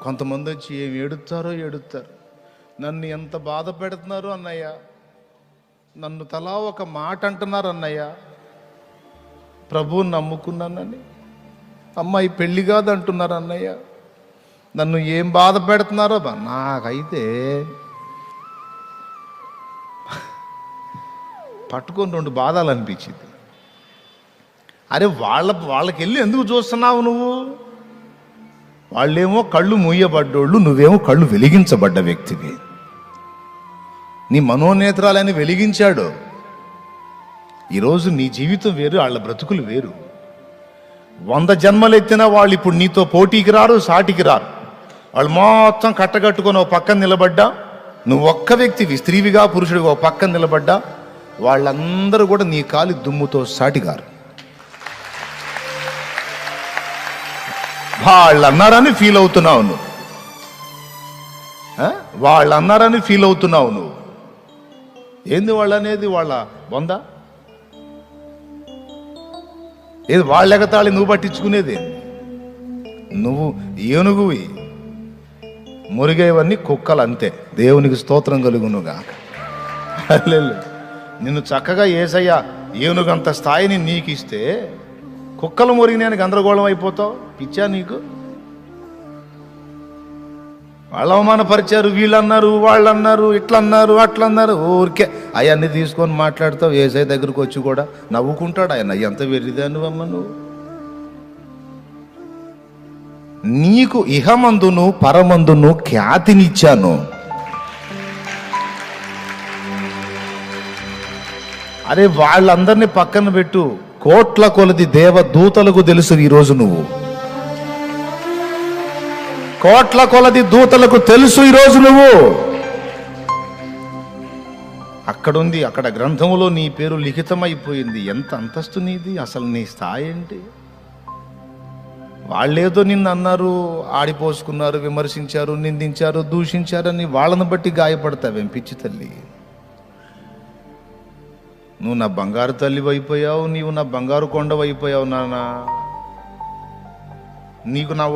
కొంతమంది వచ్చి ఏం ఏడుస్తారు. నన్ను ఎంత బాధ పెడుతున్నారు అన్నయ్య, నన్ను తలా ఒక మాట అంటున్నారు అన్నయ్య, ప్రభువుని నమ్ముకున్నానని. అమ్మాయి పెళ్ళి కాదు అంటున్నారు అన్నయ్య, నన్ను ఏం బాధ పెడుతున్నారో. నాకైతే పట్టుకొని 2 బాధలు అనిపించింది. అరే వాళ్ళకి వెళ్ళి ఎందుకు చూస్తున్నావు నువ్వు? వాళ్ళేమో కళ్ళు మూయబడ్డోళ్ళు, నువ్వేమో కళ్ళు వెలిగించబడ్డ వ్యక్తివి. నీ మనోనేత్రాలని వెలిగించాడు. ఈరోజు నీ జీవితం వేరు, వాళ్ళ బ్రతుకులు వేరు. 100 జన్మలు ఎత్తినా వాళ్ళు ఇప్పుడు నీతో పోటీకి రారు, సాటికి రారు. వాళ్ళు మొత్తం కట్టగట్టుకొని ఒక పక్కన నిలబడ్డా, నువ్వు ఒక్క వ్యక్తివి, స్త్రీవిగా పురుషుడిగా ఒక పక్కన నిలబడ్డా, వాళ్ళందరూ కూడా నీ కాలి దుమ్ముతో సాటిగారు. వాళ్ళు అన్నారని ఫీల్ అవుతున్నావు నువ్వు, వాళ్ళు అన్నారని ఫీల్ అవుతున్నావు నువ్వు. ఏంది వాళ్ళు అనేది? వాళ్ళ బొంద ఏది? వాళ్ళ ఎగతాళి నువ్వు పట్టించుకునేది? నువ్వు ఏనుగువి, మురిగేవన్నీ కుక్కలు అంతే. దేవునికి స్తోత్రం కలుగునుగా. నిన్ను చక్కగా యేసయ్య ఏనుగంత స్థాయిని నీకు ఇస్తే కుక్కలు మురిగినానికి గందరగోళం అయిపోతావు. పిచ్చా నీకు? వాళ్ళు అవమానపరిచారు, వీళ్ళన్నారు, వాళ్ళన్నారు, ఇట్లన్నారు, అట్లన్నారు. ఊరికే అవన్నీ తీసుకొని మాట్లాడతావు. యేసయ్య దగ్గరకు వచ్చి కూడా నవ్వుకుంటాడు ఆయన. ఎంత వెర్రిదానివమ్మ నువ్వు. నీకు ఇహమందును పరమందును ఖ్యాతినిచ్చాను. అరే వాళ్ళందరినీ పక్కన పెట్టు, కోట్ల కొలది దేవదూతలకు తెలుసు ఈరోజు నువ్వు. కోట్ల కొలది దూతలకు తెలుసు ఈరోజు నువ్వు. అక్కడుంది, అక్కడ గ్రంథములో నీ పేరు లిఖితమైపోయింది. ఎంత అంతస్తు నీది, అసలు నీ స్థాయి ఏంటి? వాళ్ళేదో నిన్ను అన్నారు, ఆడిపోసుకున్నారు, విమర్శించారు, నిందించారు, దూషించారని వాళ్ళని బట్టి గాయపడతావేం పిచ్చి తల్లి? నువ్వు నా బంగారు తల్లి అయిపోయావు, నీవు నా బంగారు కొండవైపోయావు నాన్న. నీకు నా